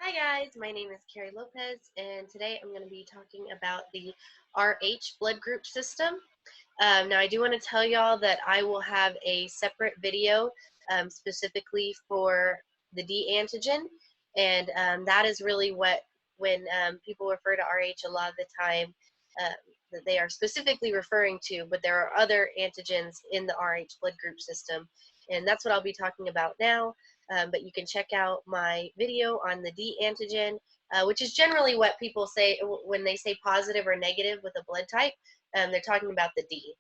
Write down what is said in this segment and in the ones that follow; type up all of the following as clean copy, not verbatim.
Hi guys, my name is Carrie Lopez, and today I'm going to be talking about the RH blood group system. Now I do want to tell y'all that I will have a separate video specifically for the D antigen, and that is really when people refer to RH a lot of the time, uh, that they are specifically referring to, but there are other antigens in the RH blood group system, and that's what I'll be talking about now. But you can check out my video on the D antigen, which is generally what people say when they say positive or negative with a blood type. They're talking about the D.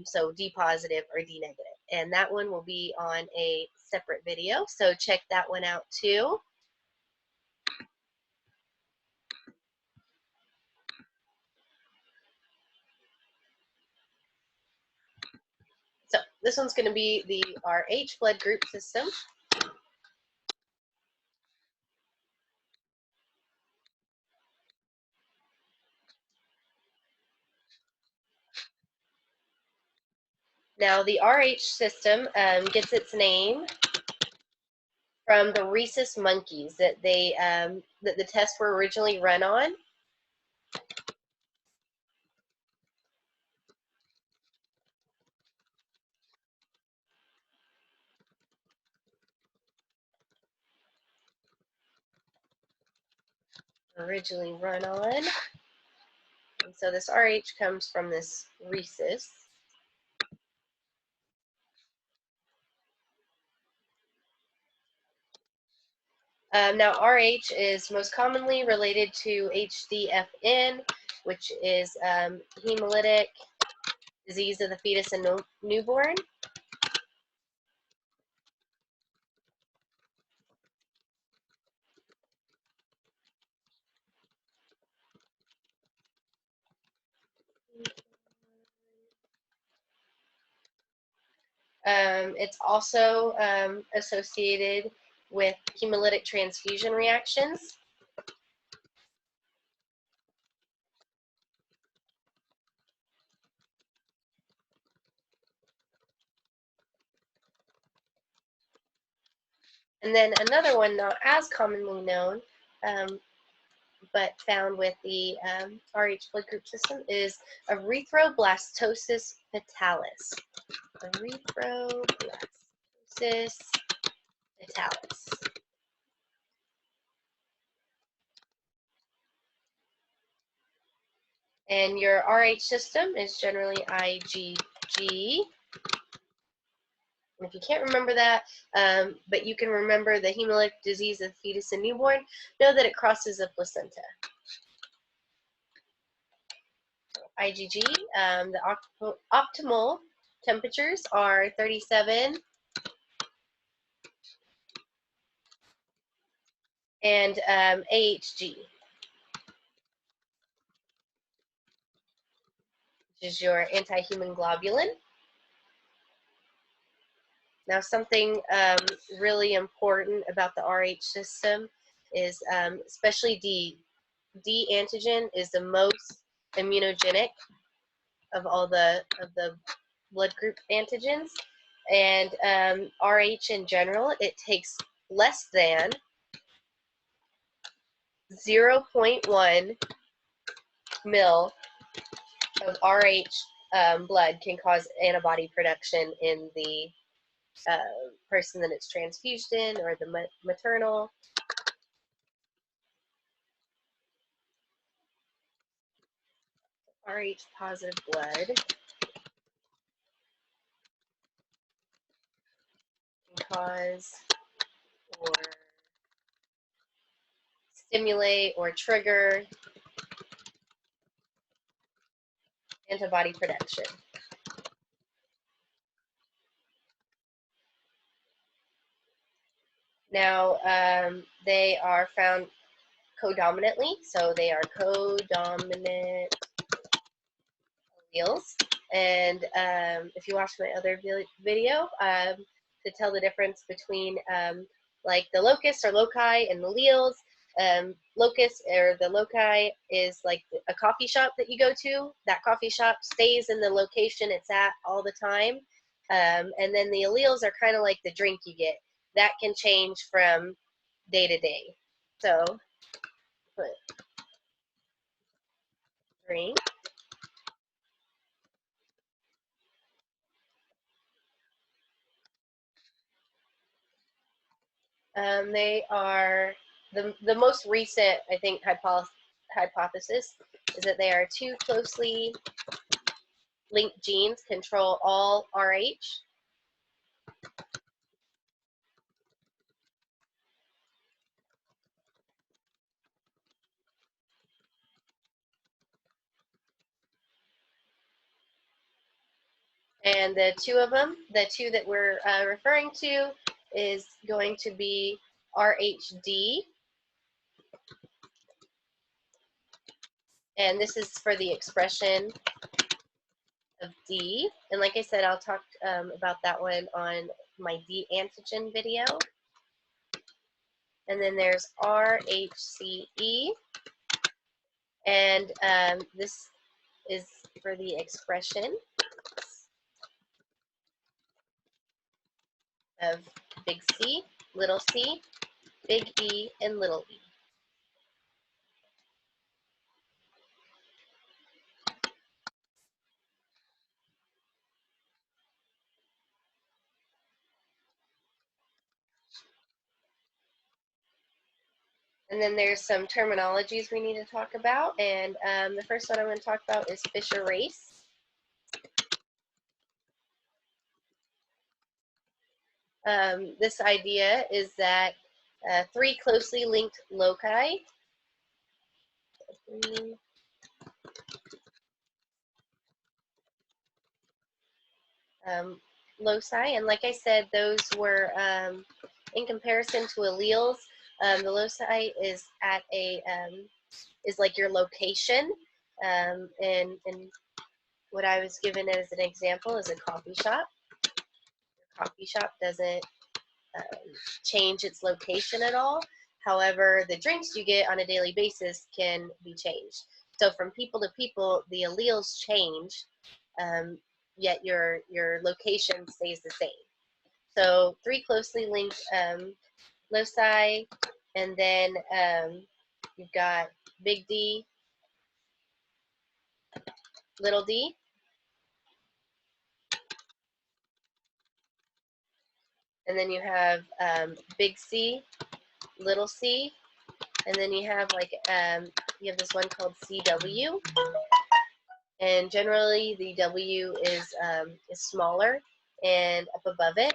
So D positive or D negative. And that one will be on a separate video. So check that one out too. So this one's going to be the RH blood group system. Now the RH system gets its name from the rhesus monkeys that the tests were originally run on. Originally run on. And so this RH comes from this rhesus. Now RH is most commonly related to HDFN, which is hemolytic disease of the fetus and newborn. It's also associated with hemolytic transfusion reactions. And then another one not as commonly known, but found with the RH blood group system is erythroblastosis fetalis. Erythroblastosis fetalis. And your RH system is generally IgG. And if you can't remember that, but you can remember the hemolytic disease of fetus and newborn, know that it crosses the placenta. IgG, the optimal temperatures are 37 and AHG, which is your anti-human globulin. Now, something really important about the RH system is, especially D antigen is the most immunogenic of all the blood group antigens, and RH in general, it takes less than 0.1 mil of RH blood can cause antibody production in the person that it's transfused in, or the maternal. RH positive blood can cause or stimulate or trigger antibody production. Now, they are found codominantly, so they are codominant alleles. And if you watch my other video, to tell the difference between like the locus or loci and the alleles, locus or the loci is like a coffee shop that you go to. That coffee shop stays in the location it's at all the time. And then the alleles are kind of like the drink you get. That can change from day to day. So put 3. They are the most recent, I think, hypothesis is that they are 2 closely linked genes control all RH. And the 2 of them, the 2 that we're referring to, is going to be RHD, and this is for the expression of D. And like I said, I'll talk about that one on my D antigen video. And then there's RHCE, and this is for the expression of big C, little c, big E, and little e. And then there's some terminologies we need to talk about. And the first one I'm going to talk about is Fisher race. This idea is that 3 closely linked loci, loci, and like I said, those were in comparison to alleles. The loci is at a is like your location, and what I was given as an example is a coffee shop. Your coffee shop doesn't change its location at all. However, the drinks you get on a daily basis can be changed. So from people to people, the alleles change, yet your location stays the same. So 3 closely linked loci, and then you've got big D, little d, and then you have big C, little c, and then you have like you have this one called CW, and generally the W is smaller and up above it.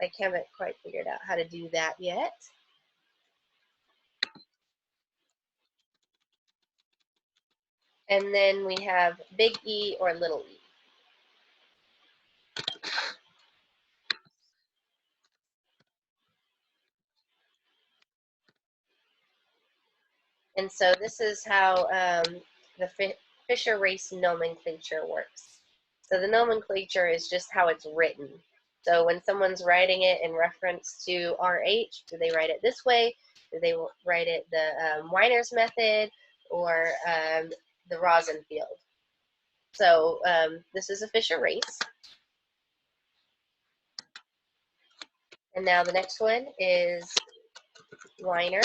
I haven't quite figured out how to do that yet. And then we have big E or little e. And so this is how the Fisher race nomenclature works. So the nomenclature is just how it's written. So when someone's writing it in reference to RH, do they write it this way? Do they write it the Wiener's method or the Rosenfield? So this is a Fisher race. And now the next one is Wiener.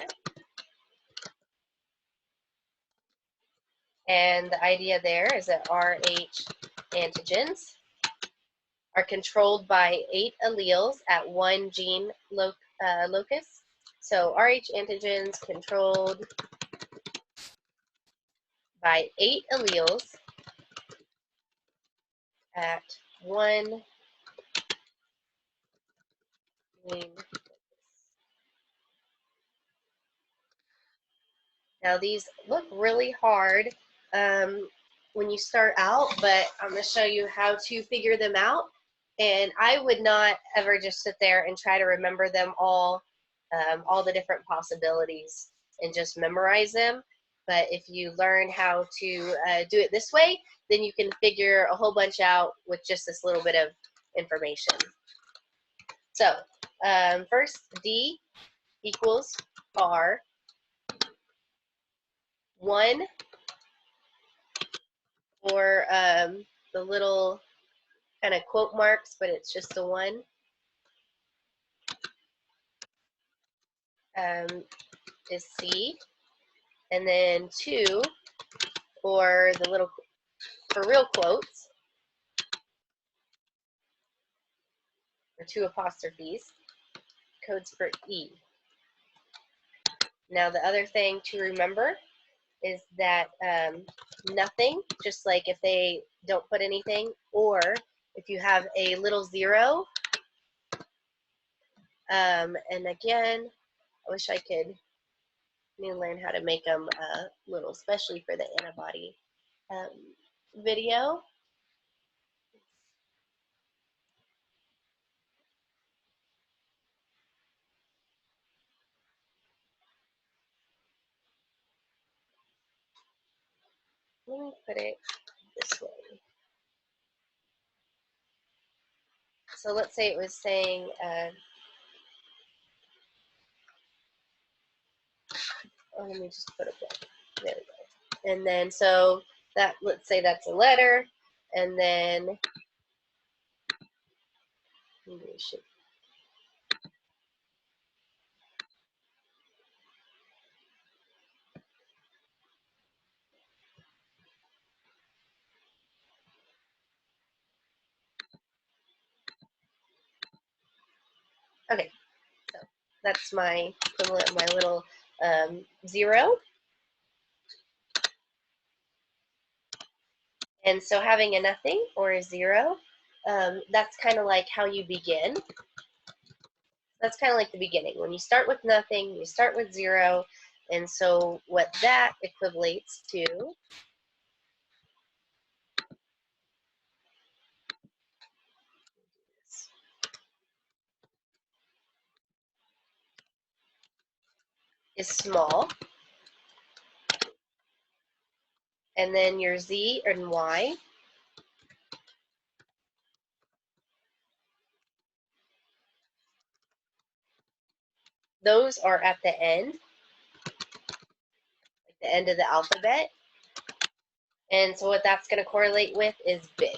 And the idea there is that RH antigens are controlled by 8 alleles at 1 gene locus. So RH antigens controlled by 8 alleles at 1 gene. Now these look really hard when you start out, but I'm going to show you how to figure them out. And I would not ever just sit there and try to remember them all the different possibilities and just memorize them. But if you learn how to do it this way, then you can figure a whole bunch out with just this little bit of information. So first, D equals R 1, or the little kind of quote marks, but it's just the 1. is C, and then 2, or the little for real quotes, or 2 apostrophes, codes for E. Now the other thing to remember is that nothing, just like if they don't put anything, or if you have a little 0, and again, I wish I could learn how to make them little, especially for the antibody video. Let me put it this way. So let's say it was saying, oh, let me just put a blank. There we go. And then so that, let's say that's a letter, and then maybe we should. Okay, so that's my equivalent of my little 0. And so having a nothing or a 0, that's kind of like how you begin. That's kind of like the beginning. When you start with nothing, you start with 0. And so what that equivalates to is small. And then your Z and Y, those are at the end, like the end of the alphabet. And so what that's going to correlate with is big.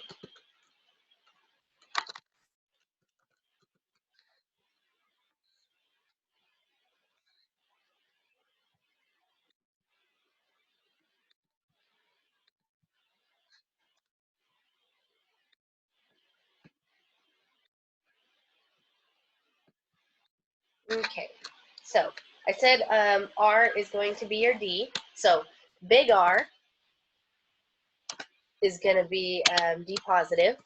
Okay, so I said R is going to be your D. So big R is going to be D positive.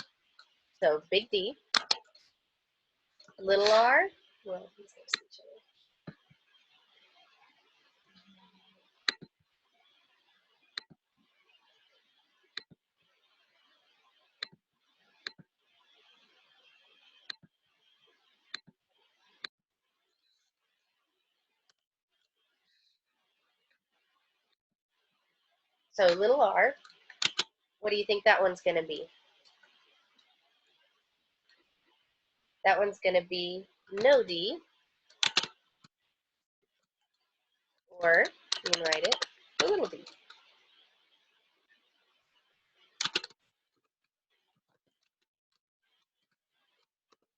So big D. Little r, well, these next to each other. So little r, what do you think that one's going to be? That one's going to be no D, or you can write it a little d.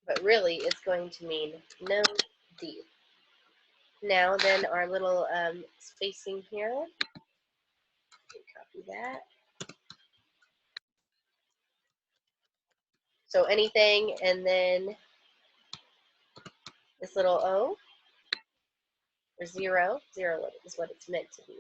But really, it's going to mean no D. Now then, our little spacing here, copy that. So anything, and then this little O, or 0, 0 is what it's meant to be.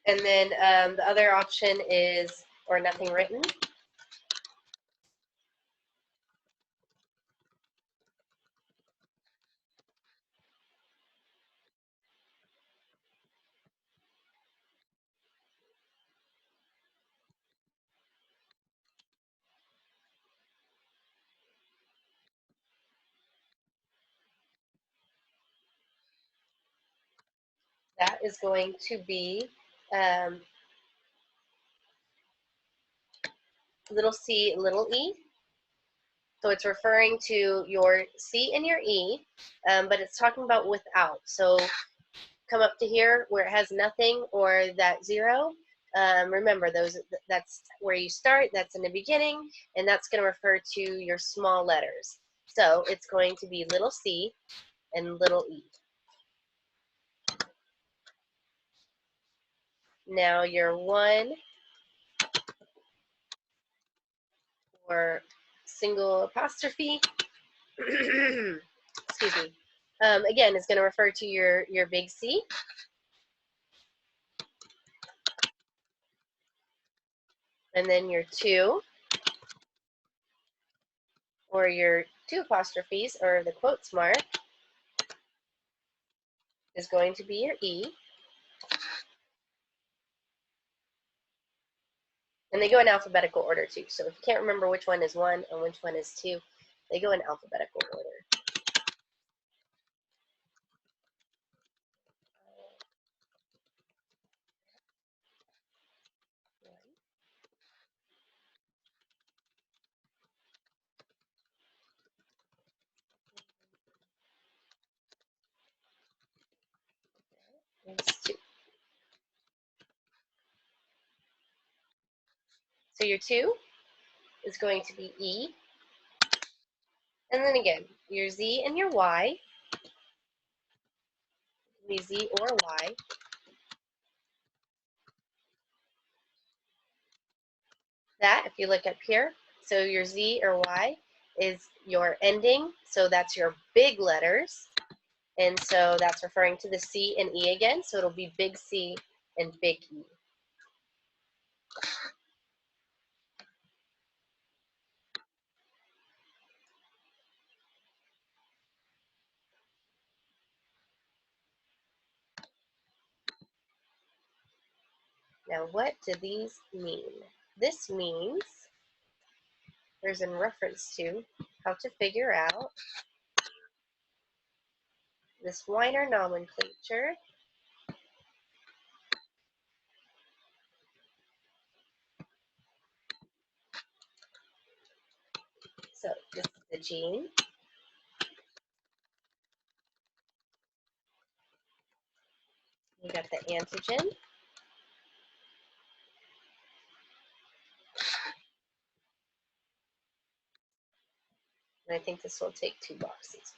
And then the other option is, or nothing written. That is going to be little c, little e. So it's referring to your C and your E, but it's talking about without. So come up to here where it has nothing or that 0. Remember, that's where you start. That's in the beginning, and that's going to refer to your small letters. So it's going to be little c and little e. Now your 1 or single apostrophe, excuse me, again, is going to refer to your big C. And then your 2 or your 2 apostrophes or the quotes mark is going to be your E. And they go in alphabetical order too. So if you can't remember which one is 1 and which one is 2, they go in alphabetical order. There's 2. So your 2 is going to be E. And then again, your Z and your Y can be Z or Y. That, if you look up here, so your Z or Y is your ending. So that's your big letters. And so that's referring to the C and E again. So it'll be big C and big E. Now, what do these mean? This means there's in reference to how to figure out this Wiener nomenclature. So this is the gene. You got the antigen. And I think this will take 2 boxes.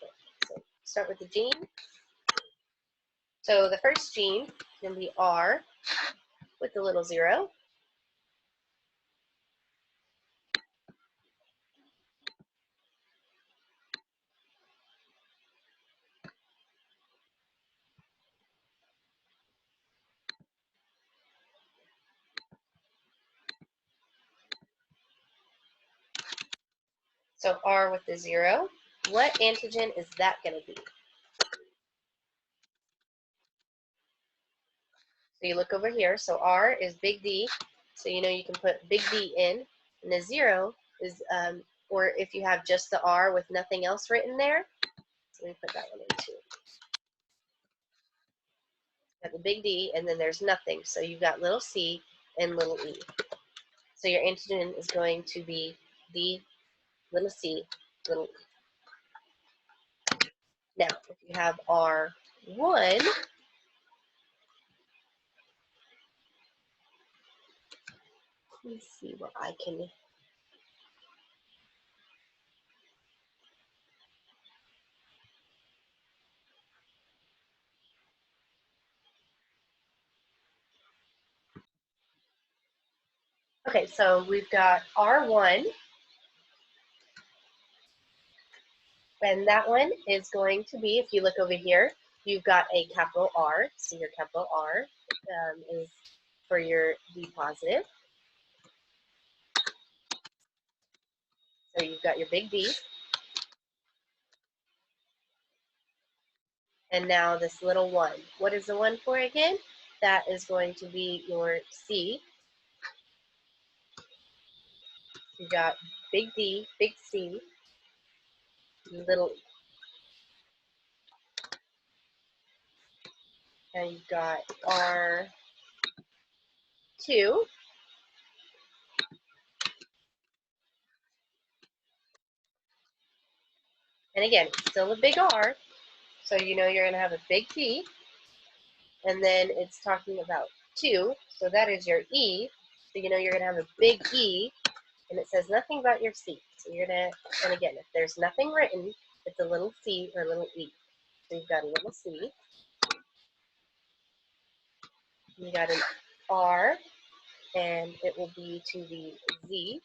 So start with the gene. So the first gene is going to be R with the little 0. So R with the 0. What antigen is that going to be? So you look over here. So R is big D. So you know you can put big D in. And the 0 is, or if you have just the R with nothing else written there. So let me put that one in too. Got the big D, and then there's nothing. So you've got little c and little e. So your antigen is going to be D, little c, little e. Now, if you have R1, let me see what I can. Okay, so we've got R1, and that one is going to be, if you look over here, you've got a capital R, so your capital R is for your B positive. So you've got your big D. And now this little 1. What is the 1 for again? That is going to be your C. You've got big D, big C, little E. And you've got R2. And again, it's still a big R. So you know you're going to have a big T. And then it's talking about 2. So that is your E. So you know you're going to have a big E. And it says nothing about your C. So you're going to, and again, if there's nothing written, it's a little C or a little E. So you've got a little C. You got an R, and it will be to the Z.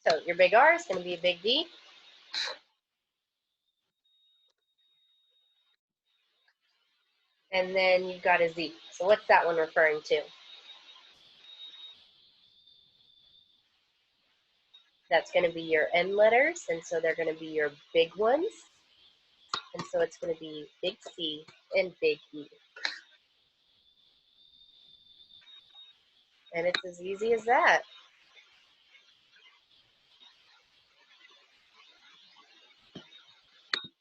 So your big R is going to be a big D. And then you've got a Z. So what's that one referring to? That's going to be your N letters, and so they're going to be your big ones. And so it's going to be big C and big E. And it's as easy as that.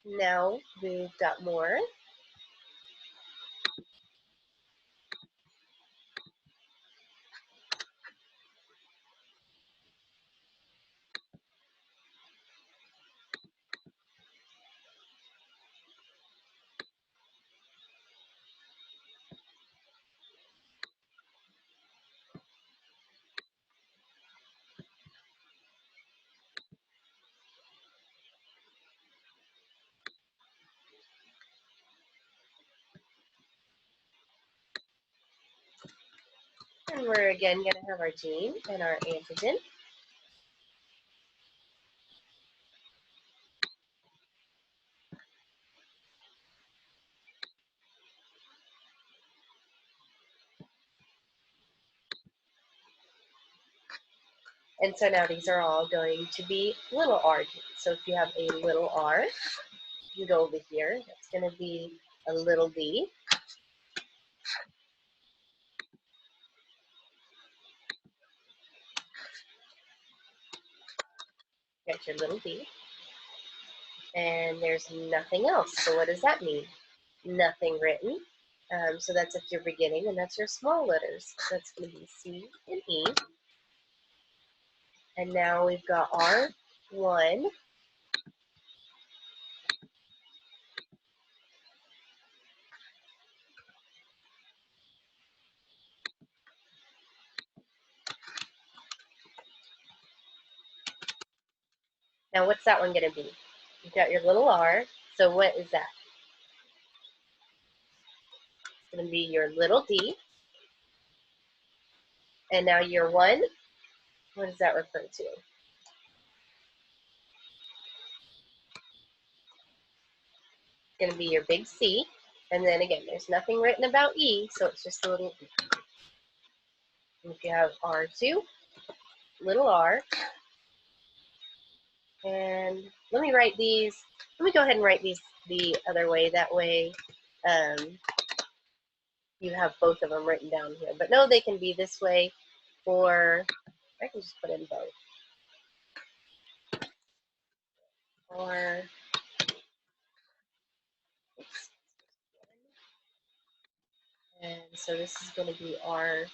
Now we've got more. And we're again going to have our gene and our antigen. And so now these are all going to be little r genes. So if you have a little r, you go over here. That's going to be a little d. Got your little d. And there's nothing else. So what does that mean? Nothing written. So that's at your beginning, and that's your small letters. So that's going to be C and E. And now we've got R1. Now what's that one going to be? You've got your little r. So what is that? It's going to be your little d. And now your 1, what does that refer to? It's going to be your big C. And then again, there's nothing written about E, so it's just a little E. And if you have R2, little r. And let me go ahead and write these the other way. That way you have both of them written down here. But no, they can be this way, or I can just put in both. Or, oops. And so this is going to be R2.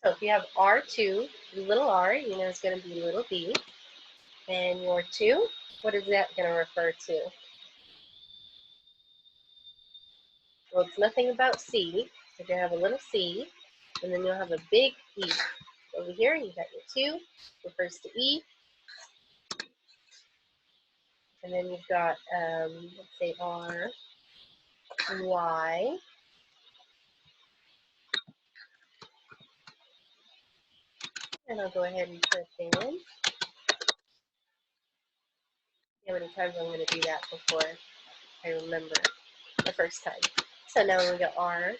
So if you have R2, little r, you know it's going to be little d. And your 2, what is that going to refer to? Well, it's nothing about C. You're going to have a little c, and then you'll have a big E. Over here, you got your 2, refers to E. And then you've got, let's say R, Y. And I'll go ahead and put in. See how many times I'm going to do that before I remember the first time. So now we got R,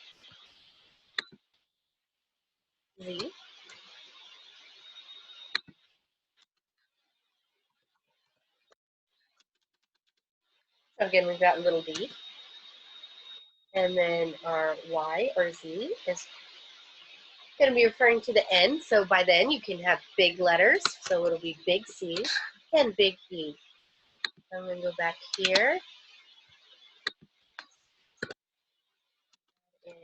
Z. So again, we've got little d. And then our Y or Z is going to be referring to the N. So by the N, you can have big letters. So it'll be big C and big E. I'm going to go back here and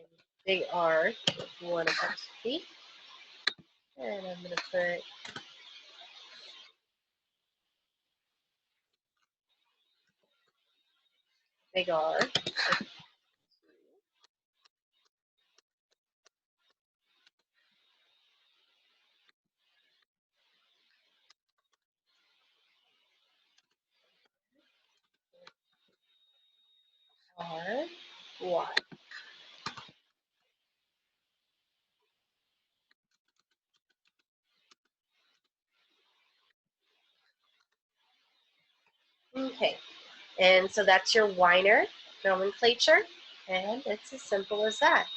big R with one apostrophe. And I'm going to put big R. R, Y. Okay, and so that's your Wiener nomenclature, and it's as simple as that.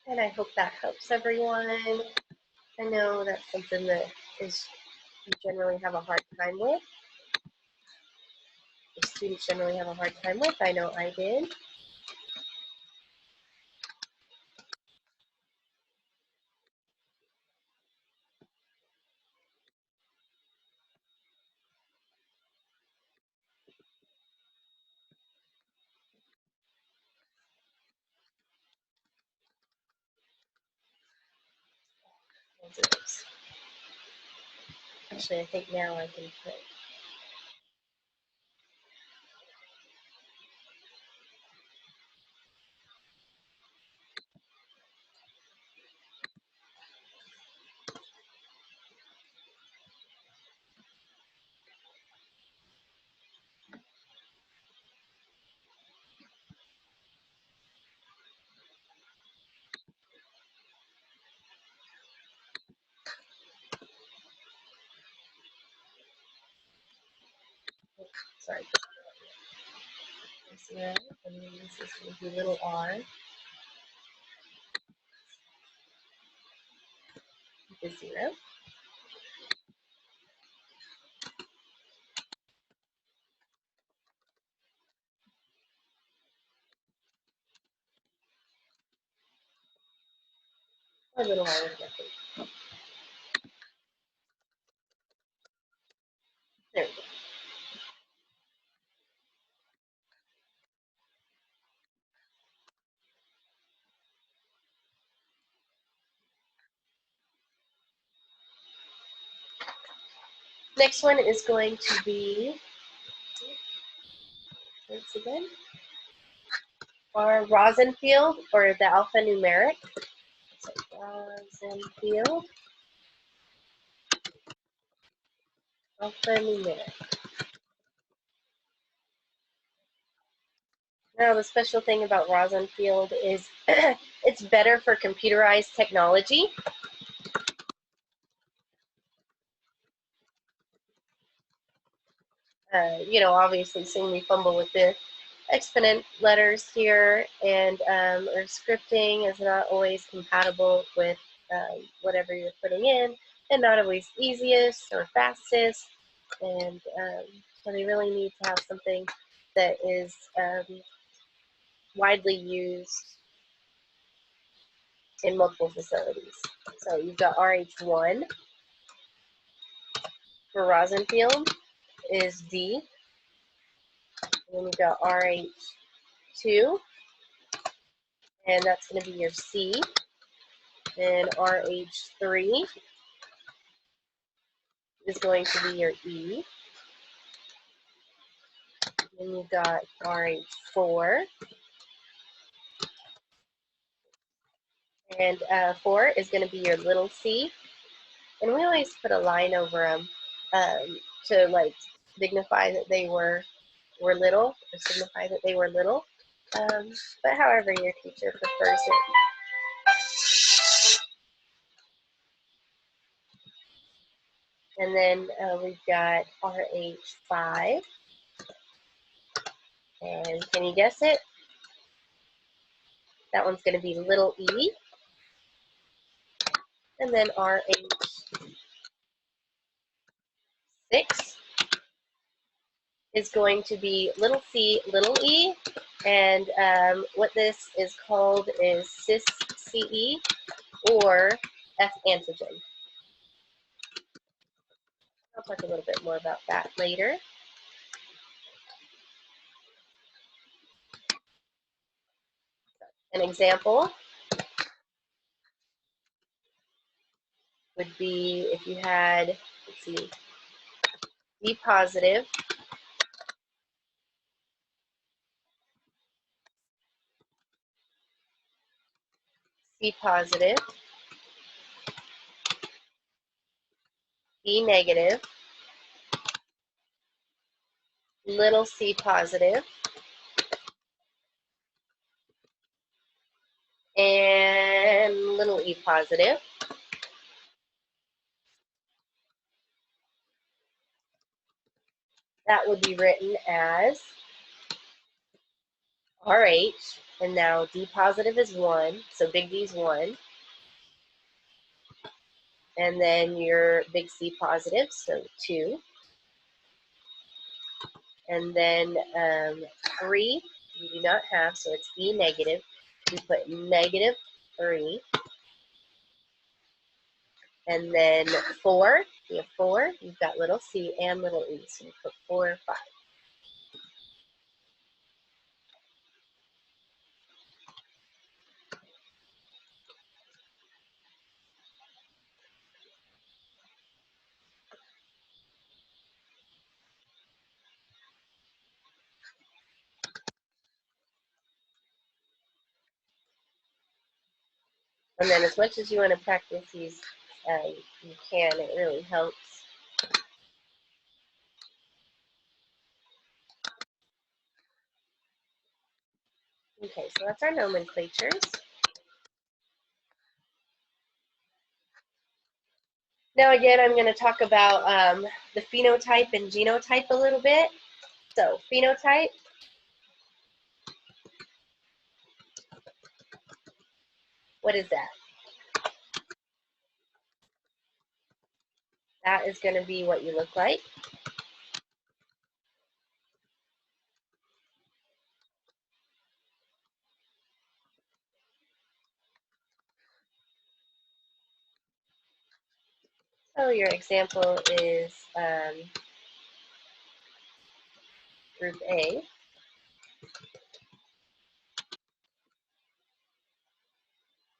And I hope that helps everyone. I know that's something that is you generally have a hard time with. The students generally have a hard time with. I know I did. Actually, I think now I can put. Sorry. Zero, and then this is going to be little r, the 0. Or little r with nothing. There we go. Next one is going to be, once again, our Rosenfield, or the alphanumeric. So Rosenfield, alphanumeric. Now, the special thing about Rosenfield is it's better for computerized technology. Obviously, seeing me fumble with the exponent letters here, and or scripting is not always compatible with whatever you're putting in, and not always easiest or fastest. And so they really need to have something that is widely used in multiple facilities. So you've got RH1 for Rosenfield is D. And then you've got RH2, and that's going to be your C. And RH3 is going to be your E. Then you've got RH4. And 4 is going to be your little c. And we always put a line over them to like dignify that they were little, or signify that they were little. But however your teacher prefers it. And then we've got RH5. And can you guess it? That one's going to be little e. And then RH6 is going to be little c, little e. And what this is called is cis-CE or F antigen. I'll talk a little bit more about that later. An example would be if you had, let's see, B positive, C positive, E negative, little c positive, and little e positive. That would be written as RH, and now D positive is 1, so big D is 1. And then your big C positive, so 2. And then 3, you do not have, so it's E negative. You put negative 3. And then 4, you have 4, you've got little c and little e, so you put 4, 5. And then as much as you want to practice these, you can, it really helps. Okay, so that's our nomenclatures. Now again, I'm going to talk about the phenotype and genotype a little bit. So phenotype, what is that? That is going to be what you look like. So your example is group A.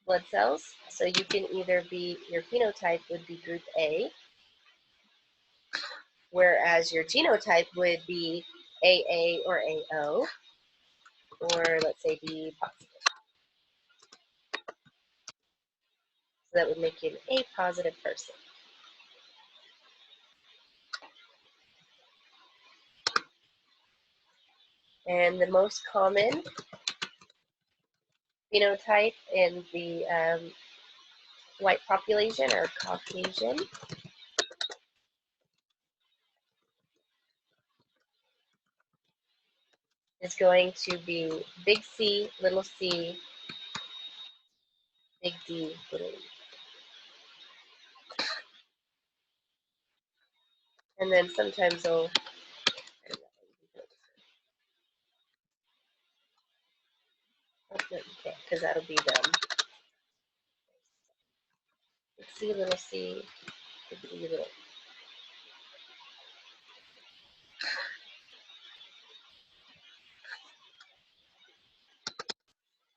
Blood cells. So you can either be, your phenotype would be group A, whereas your genotype would be AA or AO, or let's say B positive. So that would make you an A positive person. And the most common phenotype in the white population, or Caucasian, is going to be big C, little c, big D, little e. And then sometimes they'll, because that'll be them. C, little c, big D, little.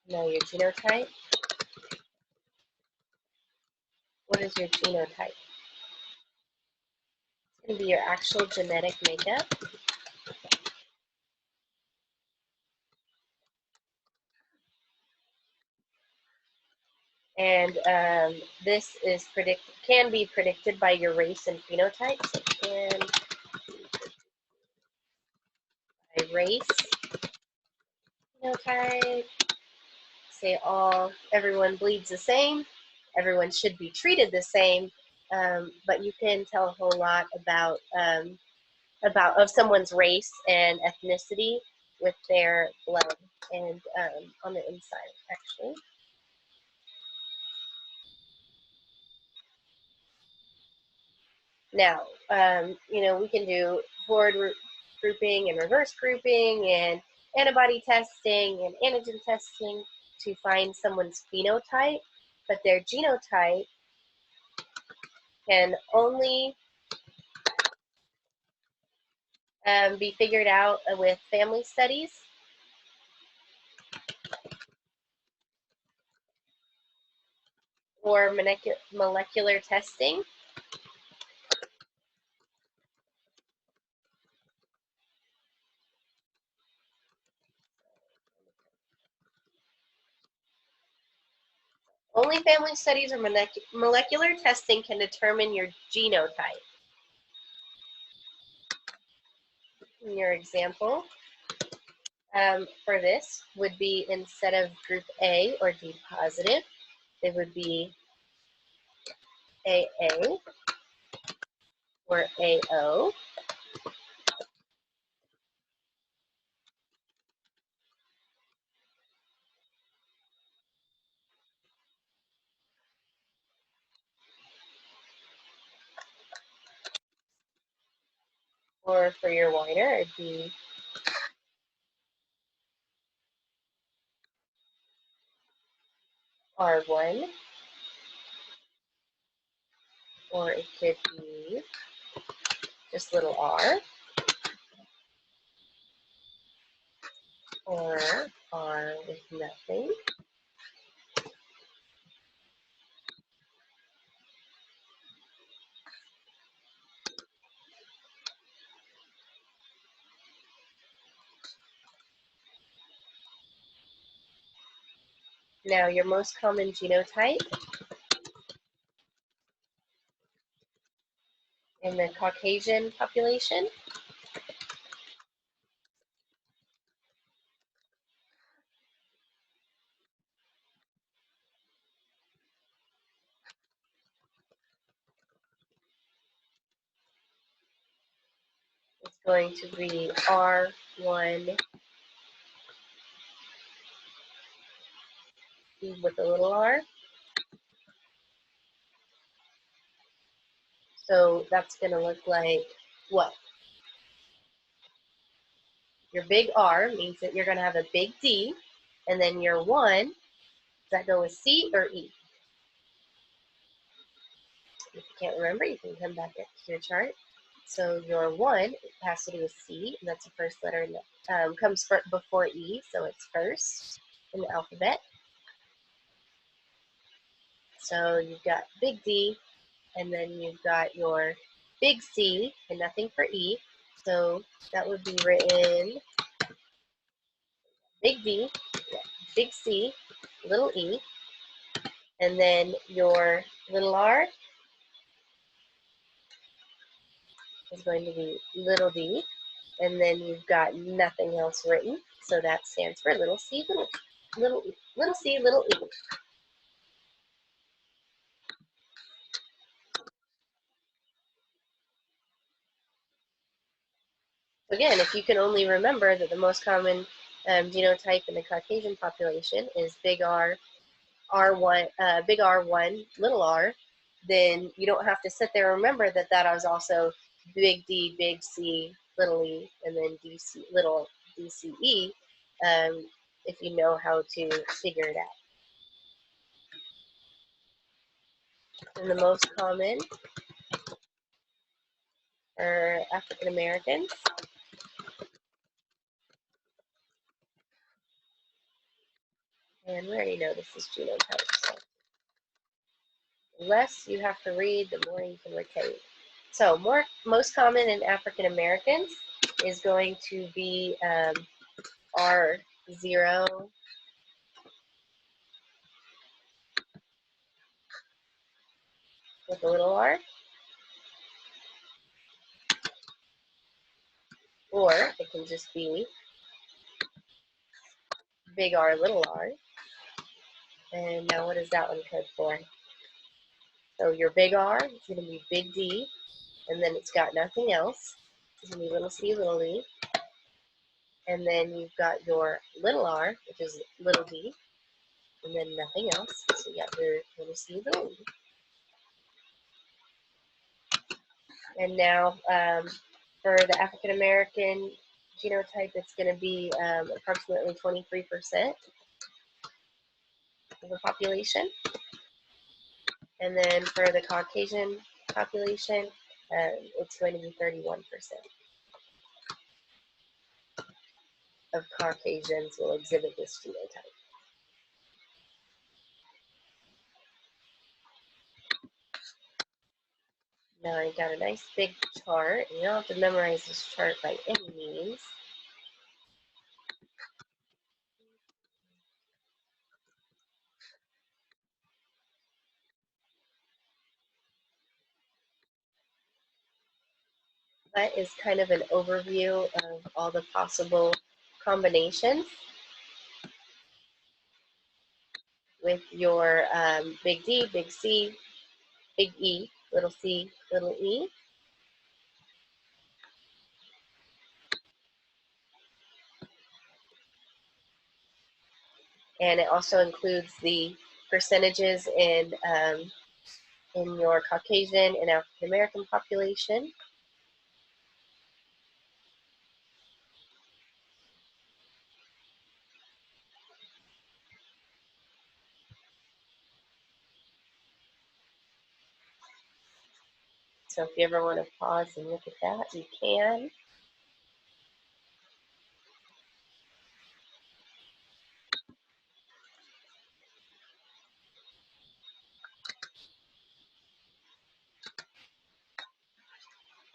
Now your genotype. What is your genotype? It's going to be your actual genetic makeup. And this is can be predicted by your race and phenotype. So can by race, phenotype, say everyone bleeds the same, everyone should be treated the same, but you can tell a whole lot about of someone's race and ethnicity with their blood and on the inside, actually. Now, we can do forward grouping and reverse grouping and antibody testing and antigen testing to find someone's phenotype, but their genotype can only be figured out with family studies. Or molecular testing. Only family studies or molecular testing can determine your genotype. In your example for this would be, instead of group A or D positive, it would be AA or AO. Or for your Wiener, it'd be R1, or it could be just little r, or R with nothing. Now, your most common genotype in the Caucasian population is going to be R1 with a little r. So that's going to look like what? Your big R means that you're going to have a big D, and then your 1, does that go with C or E? If you can't remember, you can come back to your chart. So your 1 has to do with C, and that's the first letter that comes before E, so it's first in the alphabet. So you've got big D, and then you've got your big C, and nothing for E. So that would be written big D, big C, little e, and then your little r is going to be little d, and then you've got nothing else written, so that stands for little c, little c, little e. Again, if you can only remember that the most common genotype in the Caucasian population is big R, R1, big R1, little r, then you don't have to sit there and remember that that is also big D, big C, little e, and then DC, little DCE, if you know how to figure it out. And the most common are African Americans. And we already know this is genotype. So the less you have to read, the more you can retain. So most common in African Americans is going to be R0 with a little r, or it can just be big R, little r. And now what does that one code for? So your big R is going to be big D, and then it's got nothing else. It's going to be little c, little e. And then you've got your little r, which is little d, and then nothing else. So you got your little c, little e. And now for the African American genotype, it's going to be approximately 23% of the population. And then for the Caucasian population, it's going to be 31% of Caucasians will exhibit this genotype. Now I got a nice big chart. You don't have to memorize this chart by any means. That is kind of an overview of all the possible combinations with your big D, big C, big E, little c, little e. And it also includes the percentages in your Caucasian and African American population. So if you ever want to pause and look at that, you can.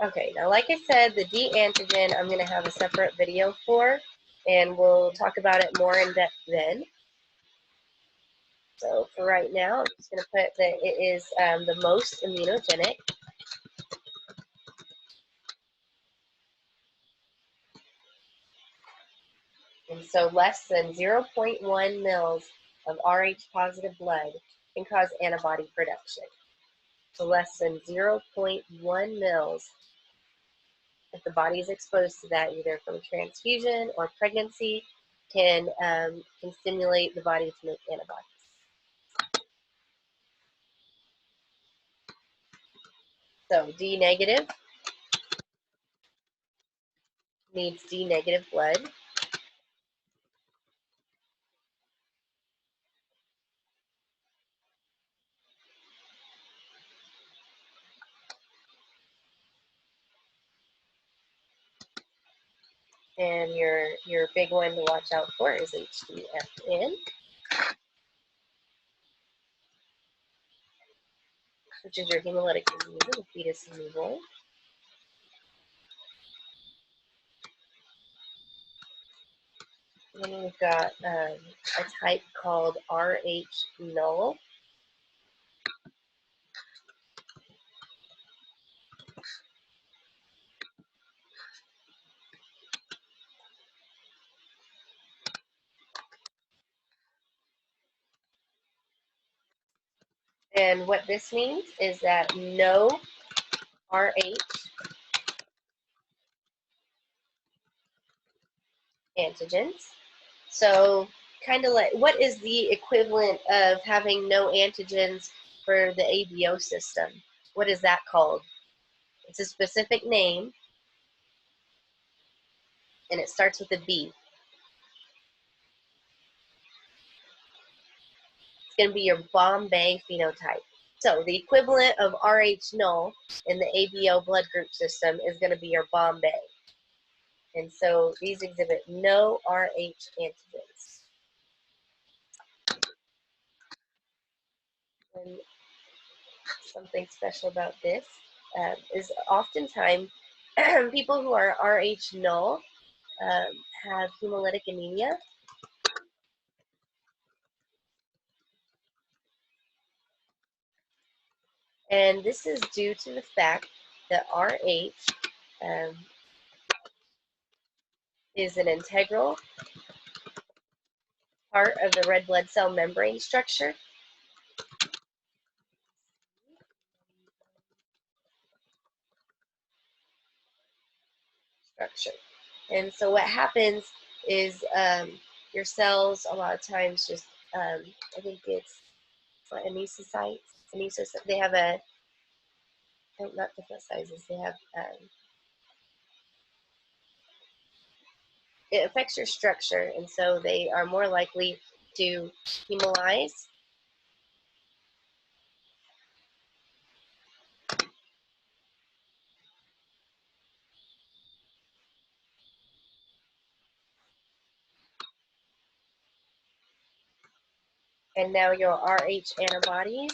Okay, now like I said, the D antigen I'm going to have a separate video for, and we'll talk about it more in depth then. So for right now, I'm just going to put that it is the most immunogenic. And so less than 0.1 mils of Rh positive blood can cause antibody production. So less than 0.1 mils, if the body is exposed to that, either from transfusion or pregnancy, can stimulate the body to make antibodies. So D negative needs D negative blood. And your big one to watch out for is HDFN, which is your hemolytic disease of the fetus and newborn. And then we've got a type called RH null. And what this means is that no RH antigens. So kind of like, what is the equivalent of having no antigens for the ABO system? What is that called? It's a specific name, and it starts with a B. It's going to be your Bombay phenotype. So the equivalent of Rh null in the ABO blood group system is going to be your Bombay. And so these exhibit no Rh antigens. And something special about this is oftentimes people who are Rh null have hemolytic anemia. And this is due to the fact that Rh is an integral part of the red blood cell membrane structure. And so what happens is your cells a lot of times just, I think it's anesicytes, they have a, not different sizes, they have, it affects your structure, and so they are more likely to hemolyze. And now your Rh antibodies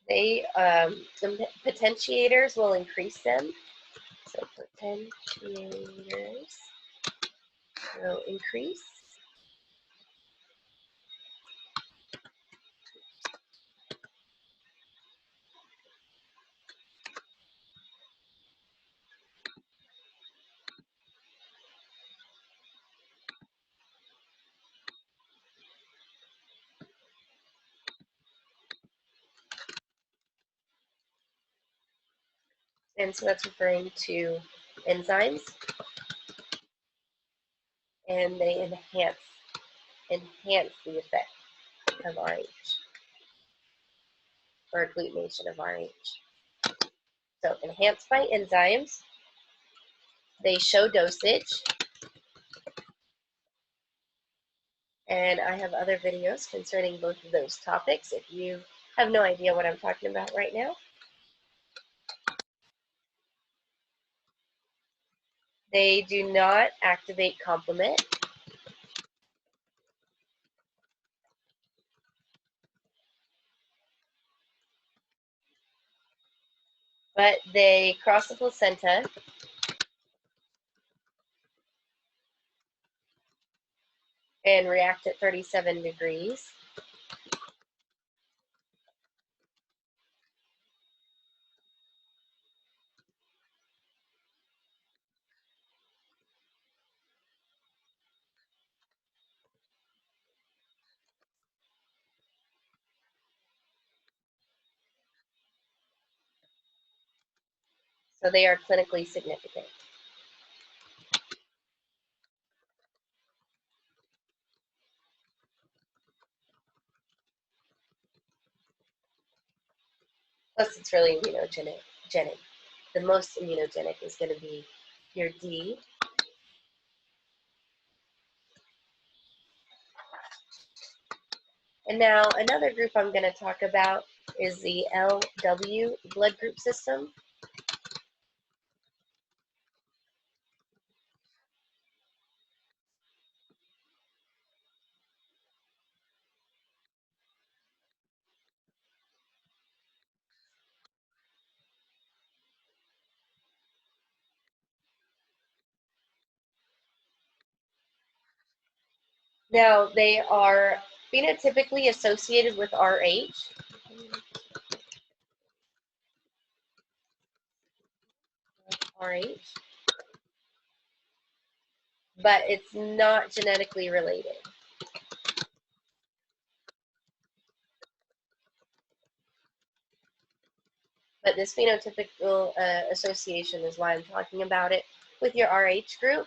they the potentiators will increase them. So potentiators will increase. And so that's referring to enzymes, and they enhance the effect of Rh, or agglutination of Rh. So enhanced by enzymes, they show dosage, and I have other videos concerning both of those topics if you have no idea what I'm talking about right now. They do not activate complement. But they cross the placenta and react at 37 degrees. So they are clinically significant. Plus, it's really immunogenic. The most immunogenic is going to be your D. And now another group I'm going to talk about is the LW blood group system. Now, they are phenotypically associated with Rh. But it's not genetically related. But this phenotypical association is why I'm talking about it with your Rh group.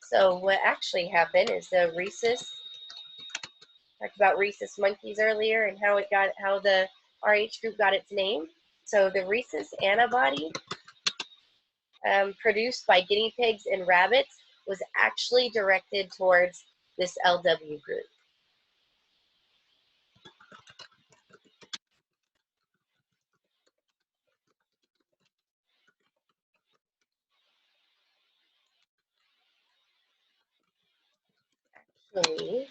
So what actually happened is the rhesus Talked about rhesus monkeys earlier and how the RH group got its name. So the rhesus antibody produced by guinea pigs and rabbits was actually directed towards this LW group. Actually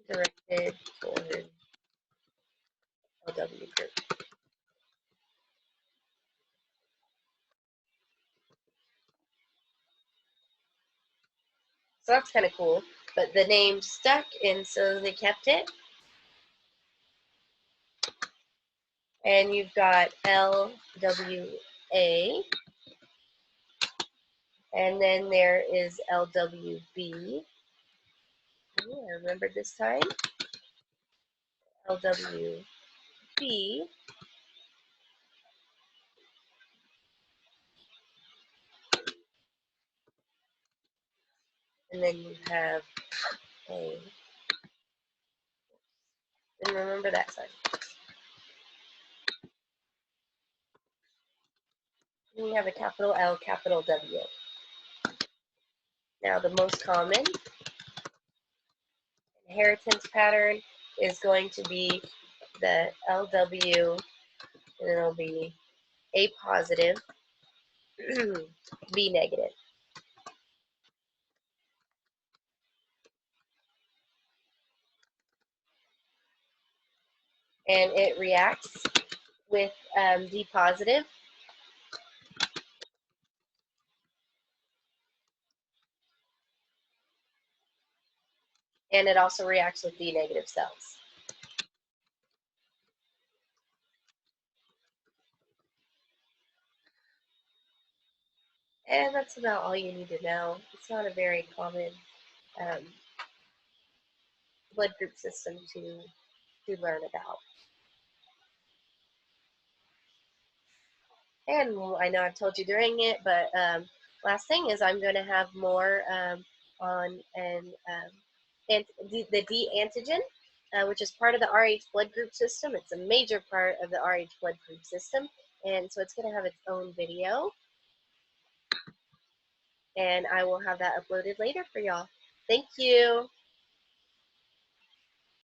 directed towards LW group. So that's kind of cool. But the name stuck, and so they kept it. And you've got LWA, and then there is LWB. Ooh, I remembered this time. LWB. And then you have a, and remember that side. And you have a capital L, capital W. Now the most common inheritance pattern is going to be the LW, and it'll be A positive, B negative. And it reacts with D positive, and it also reacts with D negative cells. And that's about all you need to know. It's not a very common blood group system to learn about. And I know I've told you during it, but last thing is I'm going to have more on the D antigen, which is part of the RH blood group system. It's a major part of the RH blood group system, and so it's going to have its own video. And I will have that uploaded later for y'all. Thank you.